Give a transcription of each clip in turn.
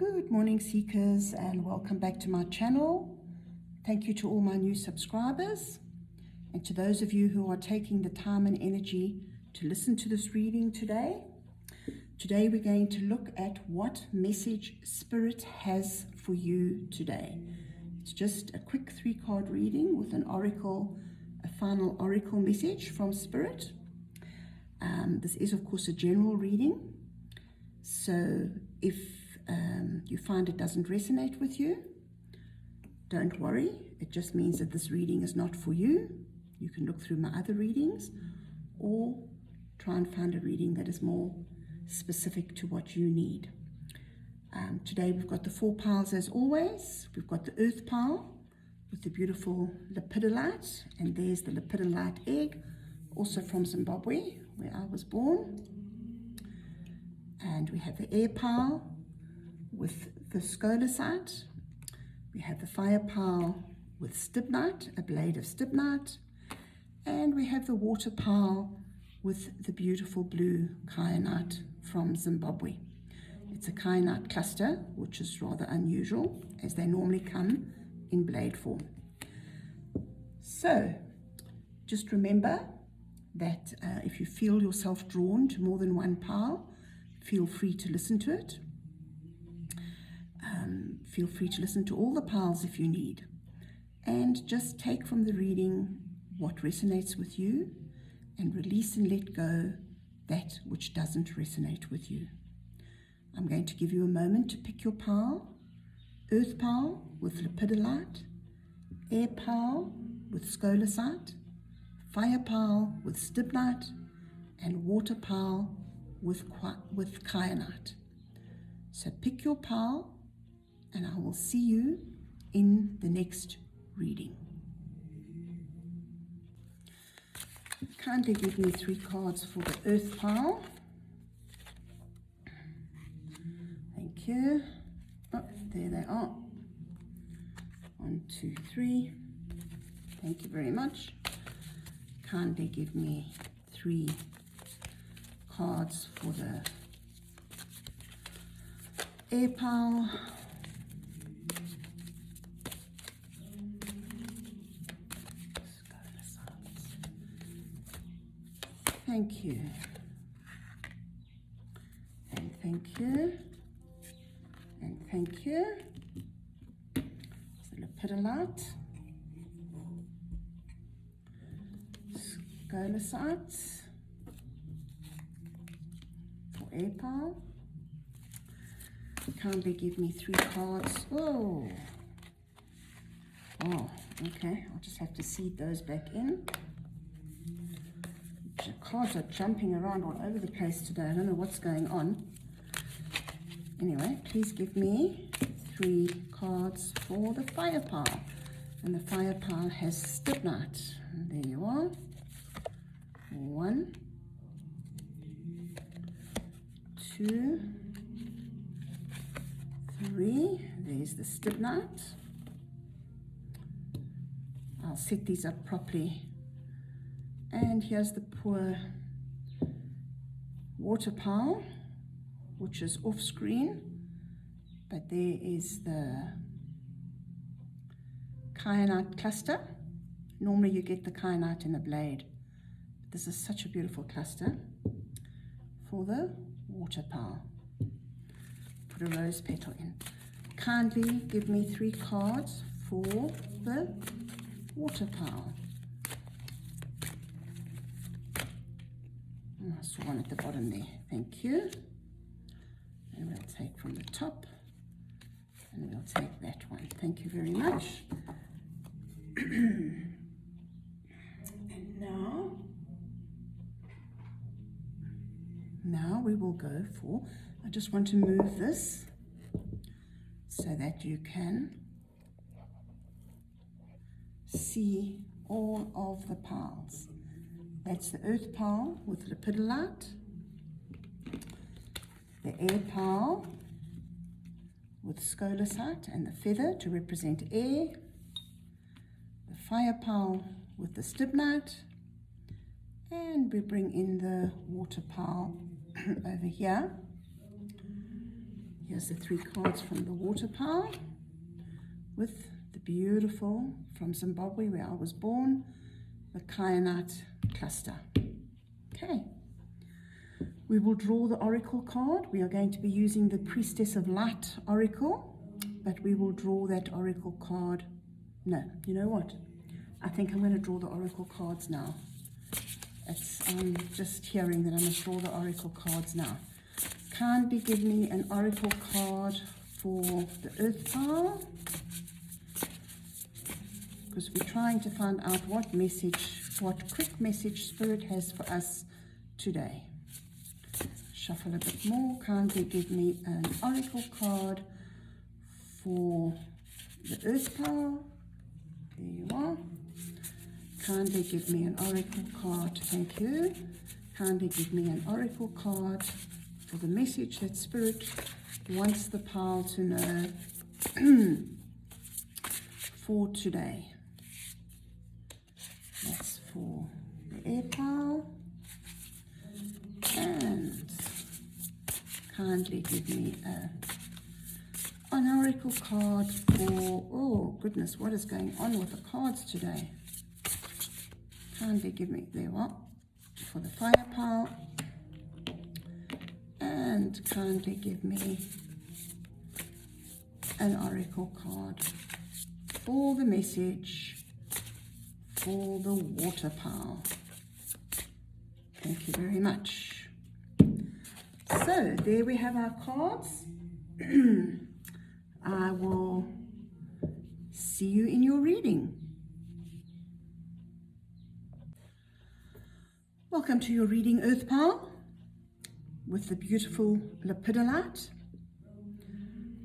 Good morning, seekers, and welcome back to my channel. Thank you to all my new subscribers, and to those of you who are taking the time and energy to listen to this reading today. Today we're going to look at what message Spirit has for you today. It's just a quick 3-card reading with an oracle, a final oracle message from Spirit. This is, of course, a general reading. So if you find it doesn't resonate with you, don't worry. It just means that this reading is not for you. You can look through my other readings or try and find a reading that is more specific to what you need. Today we've got the 4 piles as always. We've got the earth pile with the beautiful lepidolite, and there's the lepidolite egg, also from Zimbabwe, where I was born. And we have the air pile with the Scolecite. We have the fire pile with Stibnite, a blade of Stibnite. And we have the water pile with the beautiful blue Kyanite from Zimbabwe. It's a Kyanite cluster, which is rather unusual, as they normally come in blade form. So, just remember that if you feel yourself drawn to more than one pile, feel free to listen to it. Feel free to listen to all the piles if you need. And just take from the reading what resonates with you and release and let go that which doesn't resonate with you. I'm going to give you a moment to pick your pile. Earth pile with lepidolite, air pile with Scolecite, fire pile with Stibnite, and water pile with Kyanite. So pick your pile, and I will see you in the next reading. Kindly give me 3 cards for the earth pile. Thank you. Oh, there they are. 1, 2, 3. Thank you very much. Kindly give me 3 cards for the air pile. Thank you. And thank you. And thank you. The lepidolite, Scolecite for air pile. Kindly give me 3 cards. Oh, okay. I'll just have to seed those back in. The cards are jumping around all over the place today. I don't know what's going on. Anyway, please give me 3 cards for the fire pile. And the fire pile has Stibnite. There you are. 1, 2, 3. There's the Stibnite. I'll set these up properly. And here's the poor water pile, which is off screen, but there is the Kyanite cluster. Normally you get the Kyanite in a blade. This is such a beautiful cluster for the water pile. Put a rose petal in. Kindly give me 3 cards for the water pile. I saw one at the bottom there. Thank you. And we'll take from the top, and we'll take that one. Thank you very much. And now we will go for, I just want to move this so that you can see all of the piles. That's the earth pile with lepidolite, the air pile with Scolecite and the feather to represent air, the fire pile with the Stibnite, and we bring in the water pile over here. Here's the 3 cards from the water pile with the beautiful, from Zimbabwe where I was born, the Kyanite cluster. Okay. We will draw the oracle card. We are going to be using the Priestess of Light oracle, but we will draw that oracle card. No, you know what? I think I'm going to draw the oracle cards now. I'm just hearing that I must draw the oracle cards now. Kindly give me an oracle card for the earth pile, because we're trying to find out what quick message Spirit has for us today. Shuffle a bit more. Kindly give me an oracle card for the earth pile. There you are. Kindly give me an oracle card. Thank you. Kindly give me an oracle card for the message that Spirit wants the pile to know for today. That's for the air pile. And kindly give me an oracle card for, oh goodness, what is going on with the cards today? Kindly give me, there you are, for the fire pile. And kindly give me an oracle card for the message for the water pile. Thank you very much. So there we have our cards. I will see you in your reading. Welcome to your reading, Earth Pile, with the beautiful Lepidolite.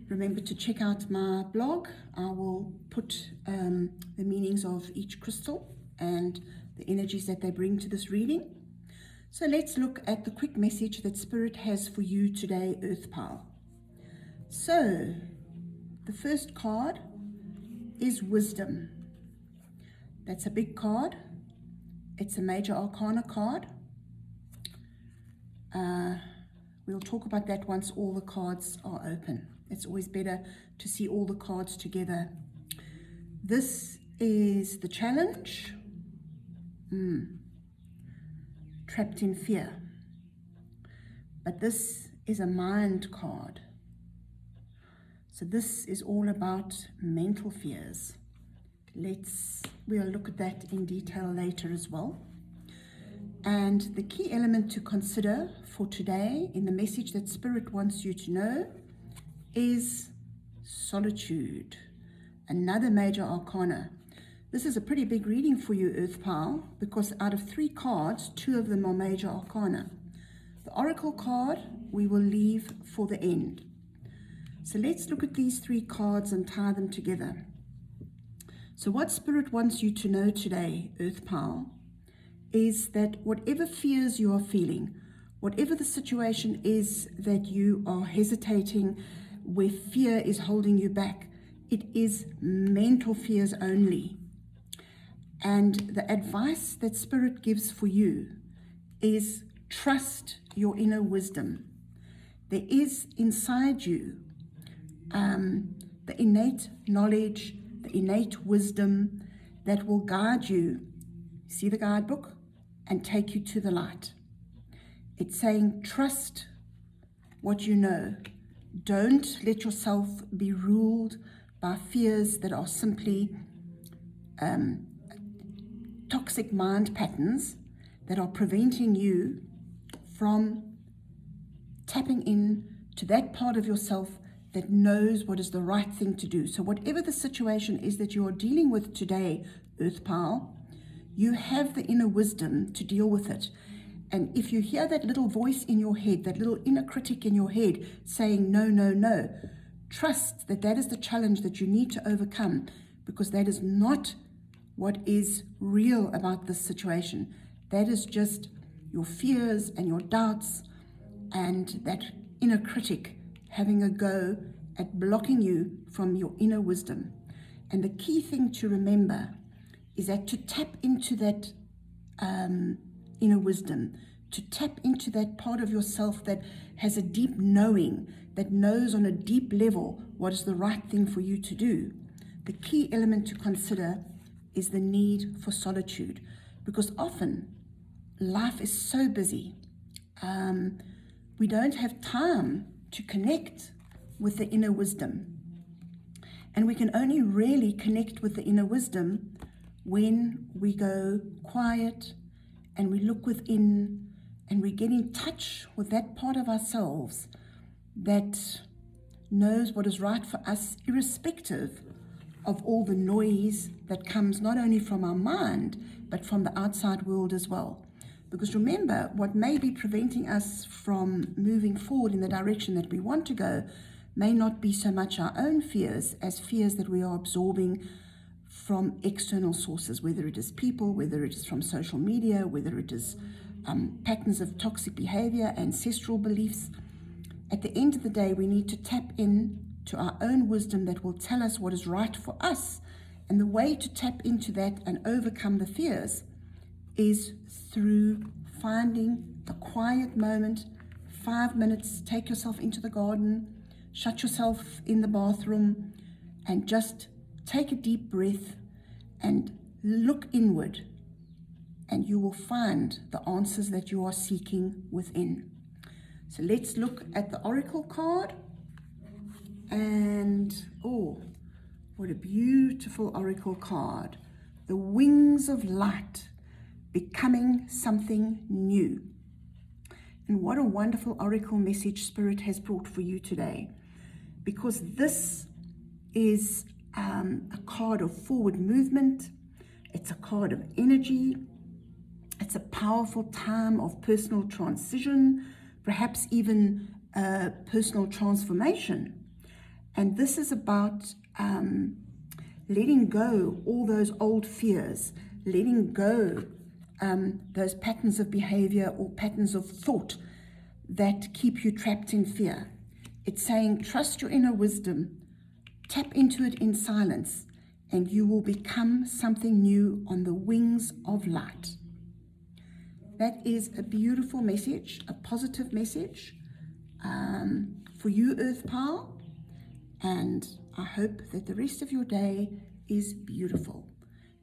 Remember to check out my blog. I will put the meanings of each crystal and the energies that they bring to this reading. So let's look at the quick message that Spirit has for you today, Earth Pile. So the first card is Wisdom. That's a big card. It's a major arcana card. We'll talk about that once all the cards are open. It's always better to see all the cards together. This is the challenge. Trapped in fear. But this is a mind card. So this is all about mental fears. We'll look at that in detail later as well. And the key element to consider for today in the message that Spirit wants you to know is solitude, another major arcana. This is a pretty big reading for you, Earth Pile, because out of 3 cards, 2 of them are major arcana. The oracle card we will leave for the end. So let's look at these 3 cards and tie them together. So what Spirit wants you to know today, Earth Pile, is that whatever fears you are feeling, whatever the situation is that you are hesitating, where fear is holding you back, it is mental fears only. And the advice that Spirit gives for you is trust your inner wisdom. There is inside you the innate knowledge, the innate wisdom that will guide you. See the guidebook? And take you to the light. It's saying trust what you know. Don't let yourself be ruled by fears that are simply toxic mind patterns that are preventing you from tapping in to that part of yourself that knows what is the right thing to do. So whatever the situation is that you are dealing with today, Earth Pile, you have the inner wisdom to deal with it. And if you hear that little voice in your head, that little inner critic in your head saying, no, no, no, trust that that is the challenge that you need to overcome, because that is not what is real about this situation. That is just your fears and your doubts and that inner critic having a go at blocking you from your inner wisdom. And the key thing to remember is that to tap into that inner wisdom, to tap into that part of yourself that has a deep knowing, that knows on a deep level what is the right thing for you to do, the key element to consider is the need for solitude, because often life is so busy. We don't have time to connect with the inner wisdom. And we can only really connect with the inner wisdom when we go quiet and we look within and we get in touch with that part of ourselves that knows what is right for us, irrespective of all the noise that comes not only from our mind, but from the outside world as well. Because remember, what may be preventing us from moving forward in the direction that we want to go may not be so much our own fears as fears that we are absorbing from external sources, whether it is people, whether it is from social media, whether it is patterns of toxic behavior, ancestral beliefs. At the end of the day, we need to tap in to our own wisdom that will tell us what is right for us. And the way to tap into that and overcome the fears is through finding the quiet moment, 5 minutes, take yourself into the garden, shut yourself in the bathroom, and just take a deep breath and look inward, and you will find the answers that you are seeking within. So let's look at the oracle card. And oh, what a beautiful oracle card. The wings of light, becoming something new. And what a wonderful oracle message Spirit has brought for you today, because this is a card of forward movement. It's a card of energy. It's a powerful time of personal transition, perhaps even personal transformation. And this is about letting go all those old fears, letting go those patterns of behavior or patterns of thought that keep you trapped in fear. It's saying, trust your inner wisdom, tap into it in silence, and you will become something new on the wings of light. That is a beautiful message, a positive message for you, Earth Power. And I hope that the rest of your day is beautiful,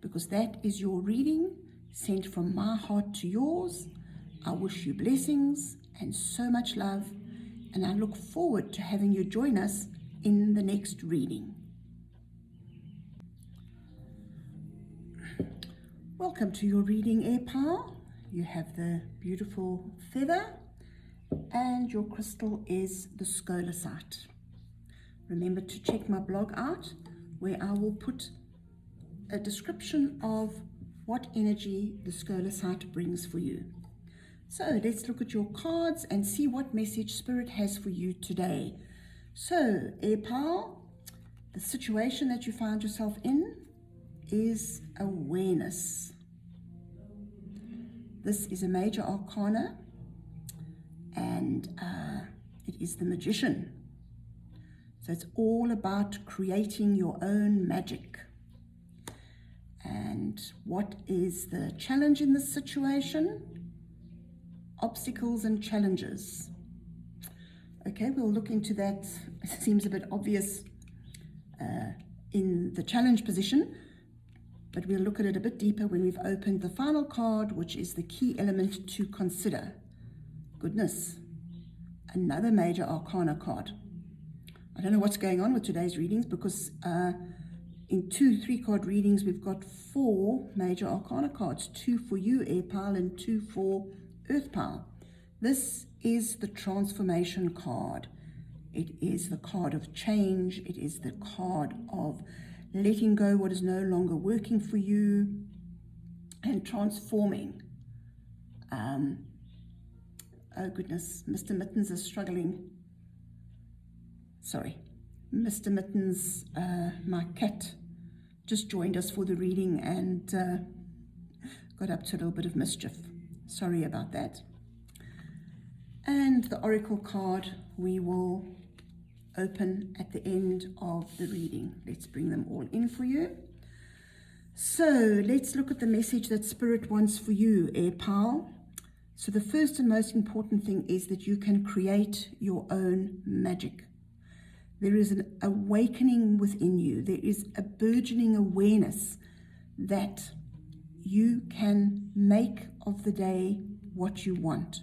because that is your reading sent from my heart to yours. I wish you blessings and so much love, and I look forward to having you join us in the next reading. Welcome to your reading, Air Power. You have the beautiful feather, and your crystal is the Scolecite. Remember to check my blog out, where I will put a description of what energy the Scolecite brings for you. So let's look at your cards and see what message Spirit has for you today. So, Air Power, the situation that you find yourself in is awareness. This is a major arcana, and it is the Magician. So it's all about creating your own magic. And what is the challenge in this situation? Obstacles and challenges. Okay, we'll look into that. It seems a bit obvious in the challenge position, but we'll look at it a bit deeper when we've opened the final card, which is the key element to consider. Goodness, another major arcana card. I don't know what's going on with today's readings, because in 2 3-card readings, we've got 4 major arcana cards, 2 for you, Air Power, and 2 for Earth Power. This is the transformation card. It is the card of change. It is the card of letting go what is no longer working for you and transforming. Oh goodness, Mr. Mittens is struggling. Sorry, Mr. Mittens, my cat, just joined us for the reading and got up to a little bit of mischief. Sorry about that. And the oracle card we will open at the end of the reading. Let's bring them all in for you. So let's look at the message that Spirit wants for you, Air Power. So the first and most important thing is that you can create your own magic. There is an awakening within you. There is a burgeoning awareness that you can make of the day what you want.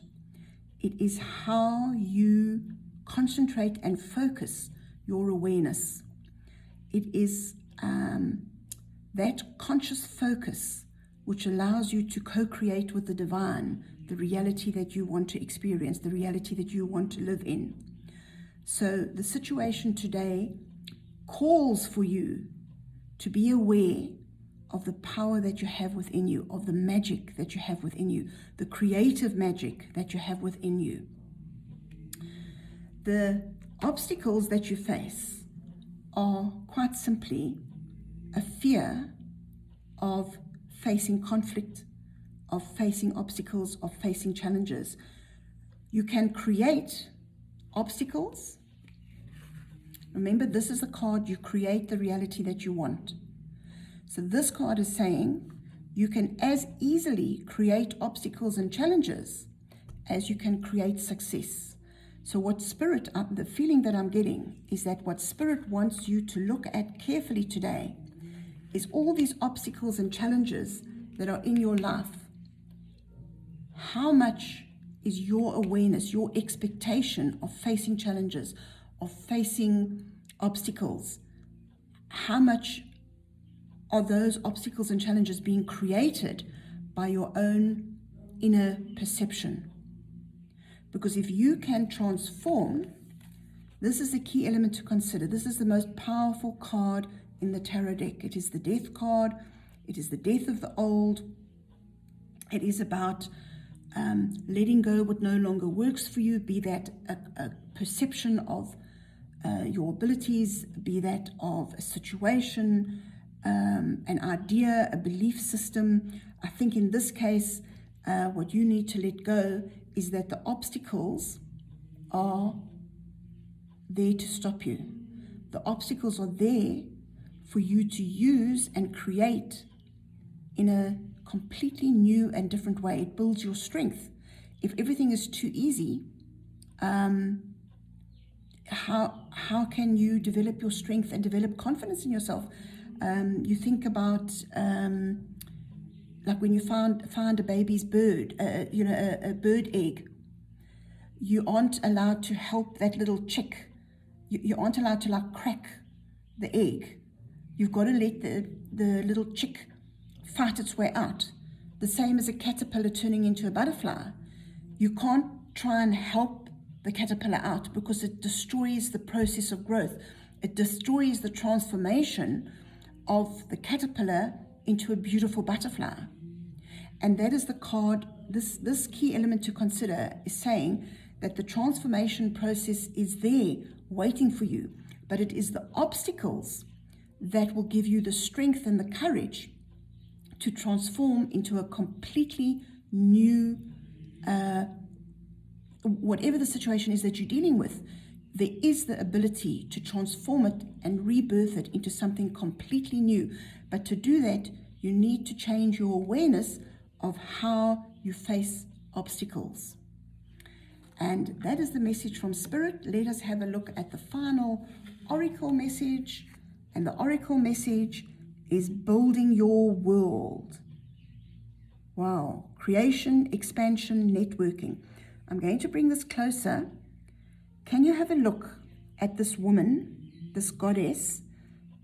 It is how you concentrate and focus your awareness. It is that conscious focus which allows you to co-create with the divine, the reality that you want to experience, the reality that you want to live in. So the situation today calls for you to be aware of the power that you have within you, of the magic that you have within you, the creative magic that you have within you. The obstacles that you face are quite simply a fear of facing conflict, of facing obstacles, of facing challenges. You can create obstacles. Remember, this is the card, you create the reality that you want. So this card is saying you can as easily create obstacles and challenges as you can create success. So what Spirit, the feeling that I'm getting is that what Spirit wants you to look at carefully today is all these obstacles and challenges that are in your life. How much is your awareness, your expectation of facing challenges, of facing obstacles? How much are those obstacles and challenges being created by your own inner perception? Because if you can transform, this is the key element to consider. This is the most powerful card in the tarot deck. It is the death card. It is the death of the old. It is about letting go what no longer works for you, be that a perception of your abilities, be that of a situation, an idea, a belief system. I think in this case, what you need to let go is that the obstacles are there to stop you. The obstacles are there for you to use and create in a completely new and different way. It builds your strength. If everything is too easy, how can you develop your strength and develop confidence in yourself? You think about like when you find a baby's bird, a bird egg. You aren't allowed to help that little chick. You aren't allowed to like crack the egg. You've got to let the little chick fight its way out. The same as a caterpillar turning into a butterfly. You can't try and help the caterpillar out because it destroys the process of growth. It destroys the transformation of the caterpillar into a beautiful butterfly. And that is the card, this key element to consider is saying that the transformation process is there waiting for you, but it is the obstacles that will give you the strength and the courage to transform into a completely new, whatever the situation is that you're dealing with, there is the ability to transform it and rebirth it into something completely new. But to do that, you need to change your awareness of how you face obstacles. And that is the message from Spirit. Let us have a look at the final oracle message. And the oracle message is building your world. Wow. Creation, expansion, networking. I'm going to bring this closer. Can you have a look at this woman, this goddess,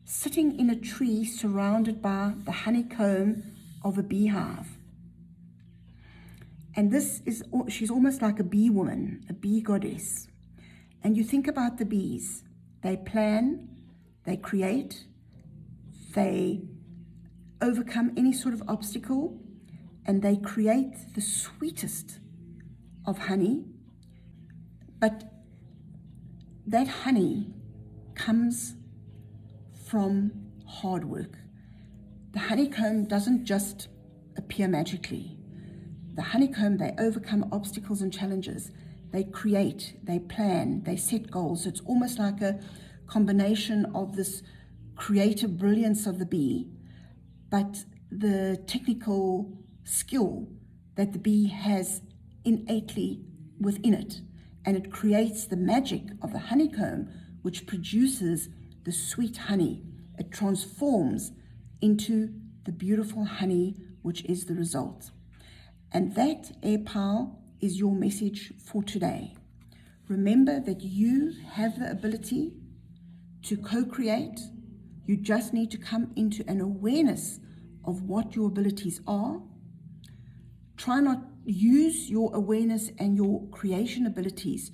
sitting in a tree surrounded by the honeycomb of a beehive? And she's almost like a bee woman, a bee goddess. And you think about the bees. They plan, they create, they overcome any sort of obstacle, and they create the sweetest of honey. But that honey comes from hard work. The honeycomb doesn't just appear magically. The honeycomb, they overcome obstacles and challenges. They create, they plan, they set goals. It's almost like a combination of this creative brilliance of the bee, but the technical skill that the bee has innately within it, and it creates the magic of the honeycomb, which produces the sweet honey. It transforms into the beautiful honey, which is the result. And that, air pal, is your message for today. Remember that you have the ability to co-create. You just need to come into an awareness of what your abilities are. Try not use your awareness and your creation abilities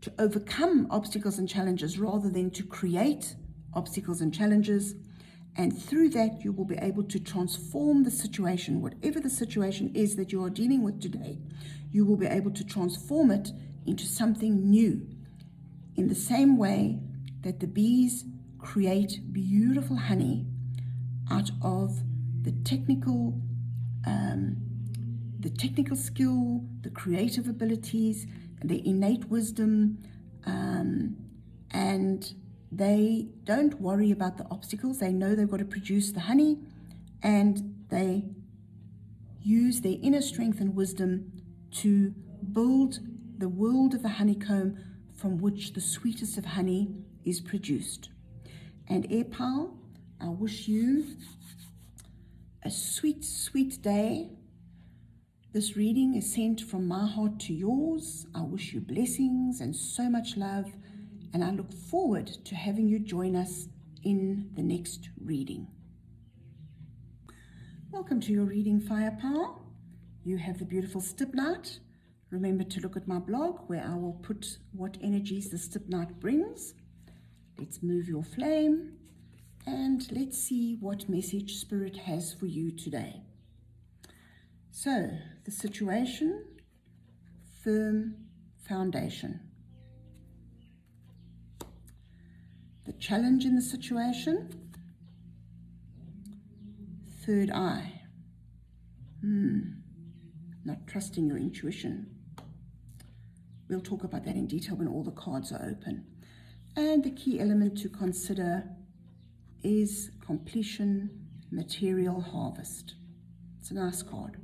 to overcome obstacles and challenges rather than to create obstacles and challenges. And through that, you will be able to transform the situation, whatever the situation is that you are dealing with today. You will be able to transform it into something new, in the same way that the bees create beautiful honey out of the technical skill, the creative abilities, the innate wisdom, and they don't worry about the obstacles. They know they've got to produce the honey, and they use their inner strength and wisdom to build the world of the honeycomb from which the sweetest of honey is produced. And air pal, I wish you a sweet, sweet day. This reading is sent from my heart to yours. I wish you blessings and so much love, and I look forward to having you join us in the next reading. Welcome to your reading, Fire Pal. You have the beautiful Stibnite. Remember to look at my blog where I will put what energies the Stibnite brings. Let's move your flame and let's see what message Spirit has for you today. So, the situation, firm foundation. The challenge in the situation, third eye. Not trusting your intuition. We'll talk about that in detail when all the cards are open. And the key element to consider is completion, material harvest. It's a nice card.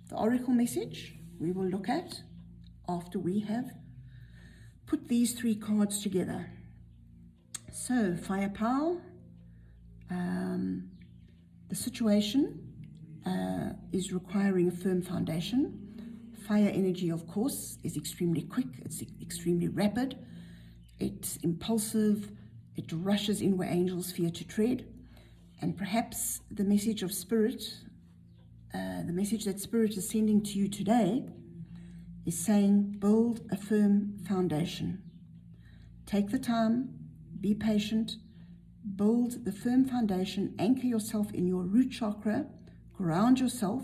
The oracle message we will look at after we have put these three cards together. So, Fire Pal, the situation is requiring a firm foundation. Fire energy, of course, is extremely quick, it's extremely rapid, it's impulsive, it rushes in where angels fear to tread. And perhaps the message of Spirit, the message that Spirit is sending to you today is saying, build a firm foundation. Take the time, be patient, build the firm foundation, anchor yourself in your root chakra, ground yourself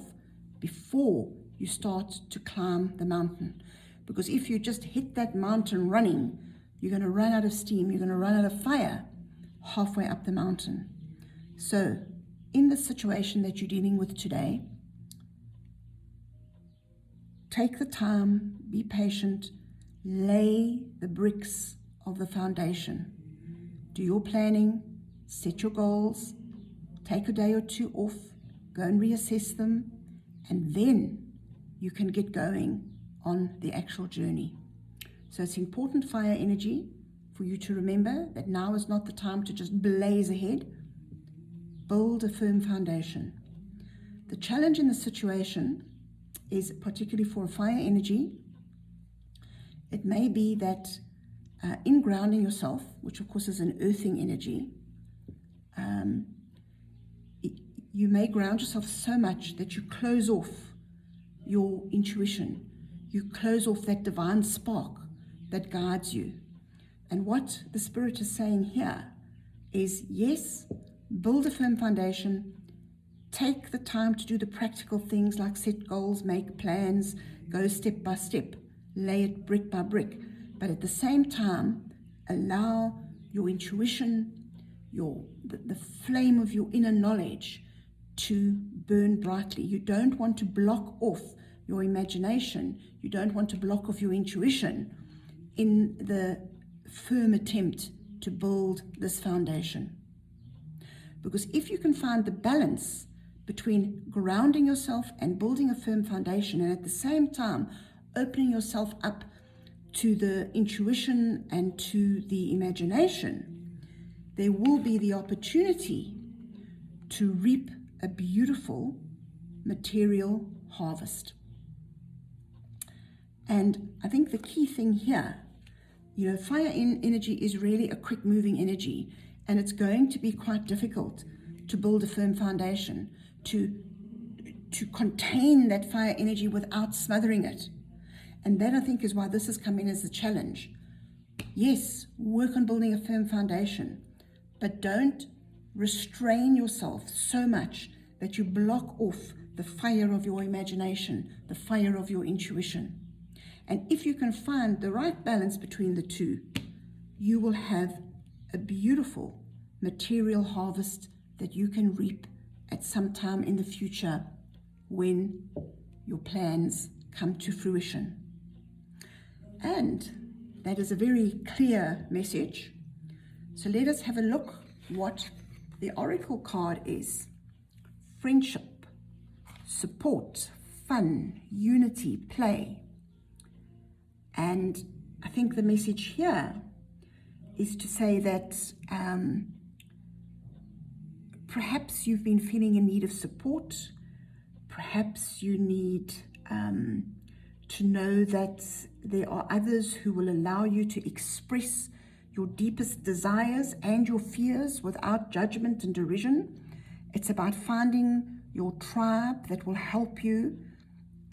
before you start to climb the mountain. Because if you just hit that mountain running, you're going to run out of steam, you're going to run out of fire halfway up the mountain. So, in the situation that you're dealing with today, take the time, be patient, lay the bricks of the foundation. Do your planning, set your goals, take a day or two off, go and reassess them, and then you can get going on the actual journey. So it's important, fire energy, for you to remember that now is not the time to just blaze ahead. Build a firm foundation. The challenge in the situation is, particularly for a fire energy, it may be that in grounding yourself, which of course is an earthing energy, you may ground yourself so much that you close off your intuition. You close off that divine spark that guides you. And what the Spirit is saying here is, yes, build a firm foundation, take the time to do the practical things like set goals, make plans, go step by step, lay it brick by brick. But at the same time, allow your intuition, the flame of your inner knowledge to burn brightly. You don't want to block off your imagination. You don't want to block off your intuition in the firm attempt to build this foundation. Because if you can find the balance between grounding yourself and building a firm foundation, and at the same time opening yourself up to the intuition and to the imagination, there will be the opportunity to reap a beautiful material harvest. And I think the key thing here, fire energy is really a quick moving energy, and it's going to be quite difficult to build a firm foundation, to contain that fire energy without smothering it. And that, I think, is why this has come in as a challenge. Yes, work on building a firm foundation, but don't restrain yourself so much that you block off the fire of your imagination, the fire of your intuition. And if you can find the right balance between the two, you will have a beautiful material harvest that you can reap at some time in the future when your plans come to fruition. And that is a very clear message. So let us have a look what the oracle card is. Friendship, support, fun, unity, play. And I think the message here is to say that perhaps you've been feeling in need of support. Perhaps you need to know that there are others who will allow you to express your deepest desires and your fears without judgment and derision. It's about finding your tribe that will help you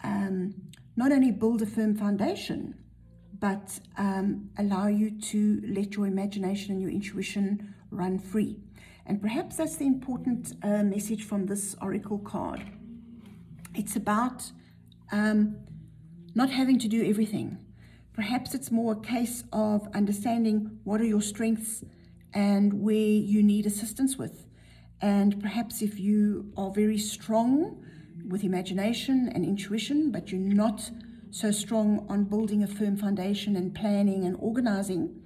not only build a firm foundation, but allow you to let your imagination and your intuition run free. And perhaps that's the important message from this oracle card. It's about not having to do everything. Perhaps it's more a case of understanding what are your strengths and where you need assistance with. And perhaps if you are very strong with imagination and intuition, but you're not so strong on building a firm foundation and planning and organizing,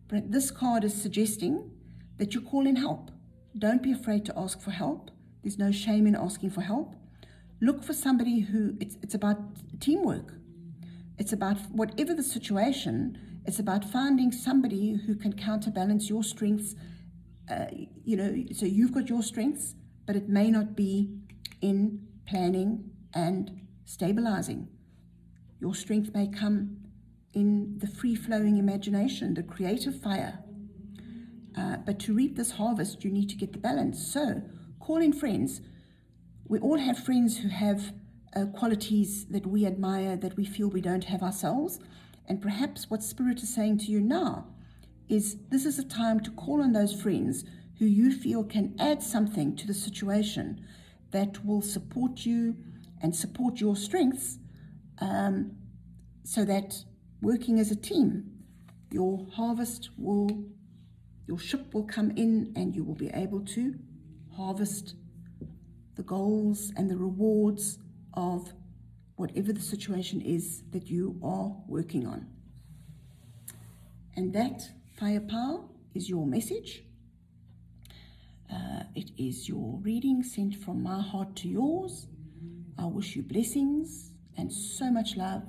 but this card is suggesting that you call in help. Don't be afraid to ask for help. There's no shame in asking for help. Look for somebody who, it's about teamwork. It's about whatever the situation, it's about finding somebody who can counterbalance your strengths. So you've got your strengths, but it may not be in planning and stabilizing. Your strength may come in the free-flowing imagination, the creative fire. But to reap this harvest, you need to get the balance. So call in friends. We all have friends who have qualities that we admire, that we feel we don't have ourselves. And perhaps what Spirit is saying to you now is this is a time to call on those friends who you feel can add something to the situation that will support you and support your strengths, so that working as a team, your ship will come in and you will be able to harvest the goals and the rewards of whatever the situation is that you are working on. And that firepower is your message. It is your reading sent from my heart to yours. I wish you blessings and so much love,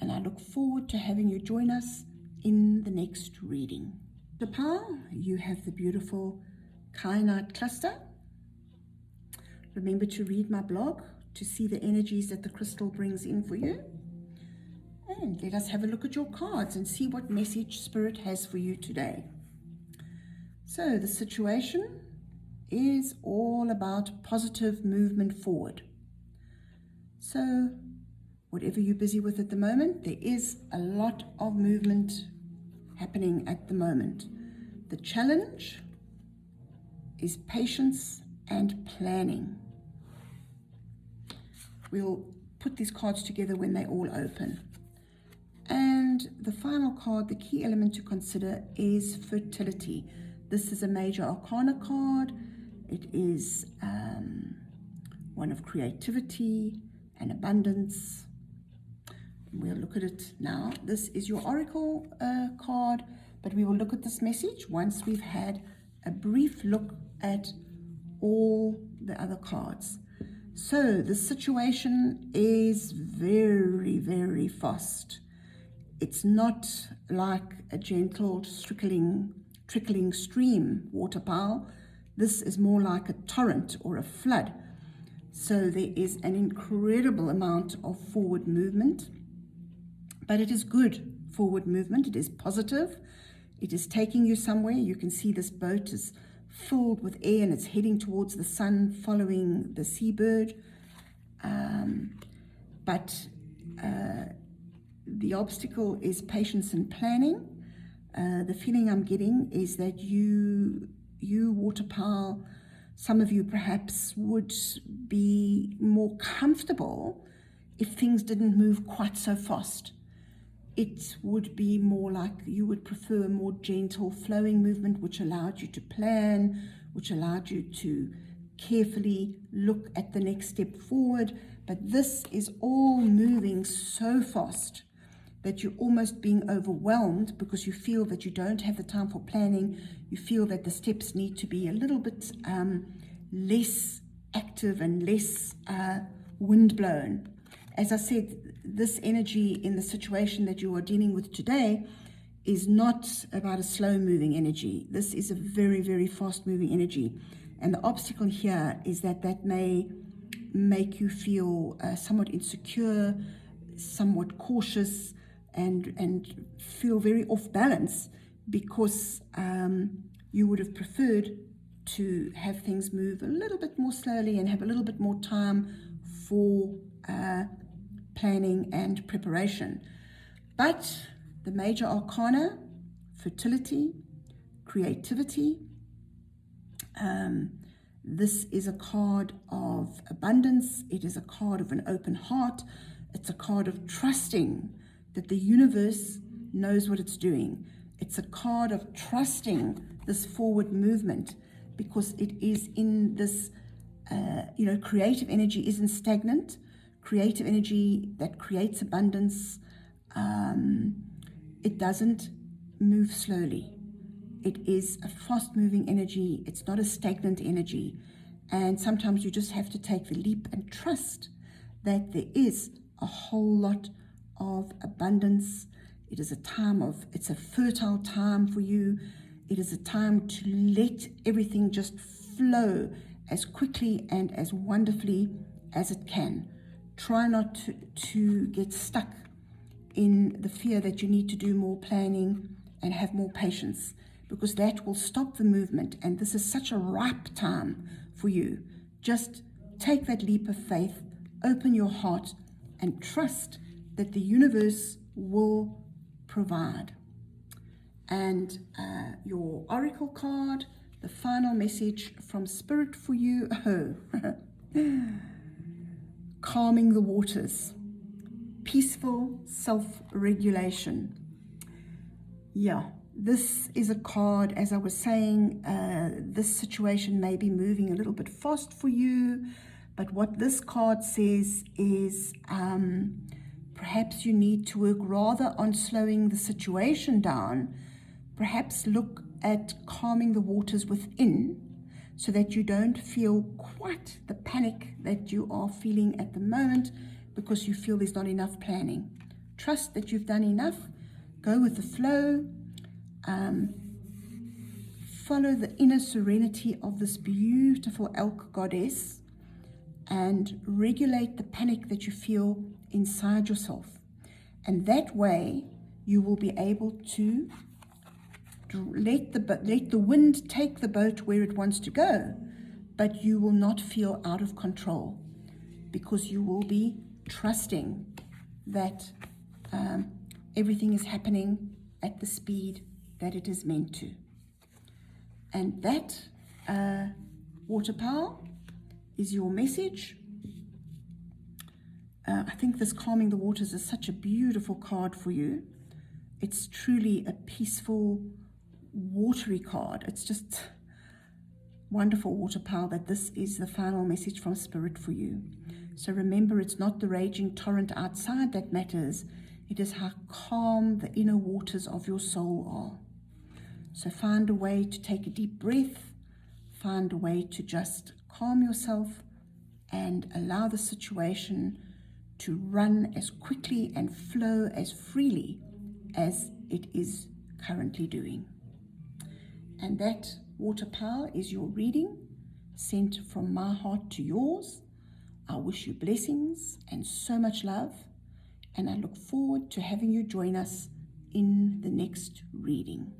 and I look forward to having you join us in the next reading. The power, you have the beautiful Kyanite cluster. Remember to read my blog to see the energies that the crystal brings in for you. And let us have a look at your cards and see what message Spirit has for you today. So the situation is all about positive movement forward. So whatever you're busy with at the moment, there is a lot of movement happening at the moment. The challenge is patience and planning. We'll put these cards together when they all open. And the final card, the key element to consider, is fertility. This is a major arcana card. It is one of creativity and abundance. We'll look at it now. This is your oracle card, but we will look at this message once we've had a brief look at all the other cards. So the situation is very, very fast. It's not like a gentle trickling stream water pile. This is more like a torrent or a flood. So there is an incredible amount of forward movement, but it is good forward movement. It is positive. It is taking you somewhere. You can see this boat is filled with air and it's heading towards the sun, following the seabird. But the obstacle is patience and planning. The feeling I'm getting is that you waterfowl, some of you perhaps would be more comfortable if things didn't move quite so fast. It would be more like you would prefer a more gentle flowing movement, which allowed you to plan, which allowed you to carefully look at the next step forward. But this is all moving so fast that you're almost being overwhelmed because you feel that you don't have the time for planning. You feel that the steps need to be a little bit less active and less windblown. As I said, this energy in the situation that you are dealing with today is not about a slow-moving energy. This is a very, very fast-moving energy. And the obstacle here is that may make you feel somewhat insecure, somewhat cautious, and feel very off balance because you would have preferred to have things move a little bit more slowly and have a little bit more time for planning and preparation. But the major arcana, fertility, creativity, this is a card of abundance. It is a card of an open heart. It's a card of trusting that the universe knows what it's doing. It's a card of trusting this forward movement because it is in this, creative energy isn't stagnant. Creative energy that creates abundance, it doesn't move slowly. It is a fast-moving energy. It's not a stagnant energy. And sometimes you just have to take the leap and trust that there is a whole lot of abundance. It is it's a fertile time for you. It is a time to let everything just flow as quickly and as wonderfully as it can. Try not to get stuck in the fear that you need to do more planning and have more patience, because that will stop the movement. And this is such a ripe time for you. Just take that leap of faith, open your heart, and trust that the universe will provide. And your oracle card, the final message from Spirit for you. Calming the waters, peaceful self-regulation. Yeah, this is a card, as I was saying, this situation may be moving a little bit fast for you, but what this card says is perhaps you need to work rather on slowing the situation down. Perhaps look at calming the waters within, so that you don't feel quite the panic that you are feeling at the moment because you feel there's not enough planning. Trust that you've done enough. Go with the flow. Follow the inner serenity of this beautiful elk goddess and regulate the panic that you feel inside yourself. And that way you will be able to let the wind take the boat where it wants to go, but you will not feel out of control because you will be trusting that everything is happening at the speed that it is meant to. And that waterfowl is your message. I think this calming the waters is such a beautiful card for you. It's truly a peaceful, watery card. It's just wonderful, waterfowl, that this is the final message from Spirit for you. So remember, it's not the raging torrent outside that matters. It is how calm the inner waters of your soul are. So find a way to take a deep breath. Find a way to just calm yourself and allow the situation to run as quickly and flow as freely as it is currently doing. And that water power is your reading, sent from my heart to yours. I wish you blessings and so much love, and I look forward to having you join us in the next reading.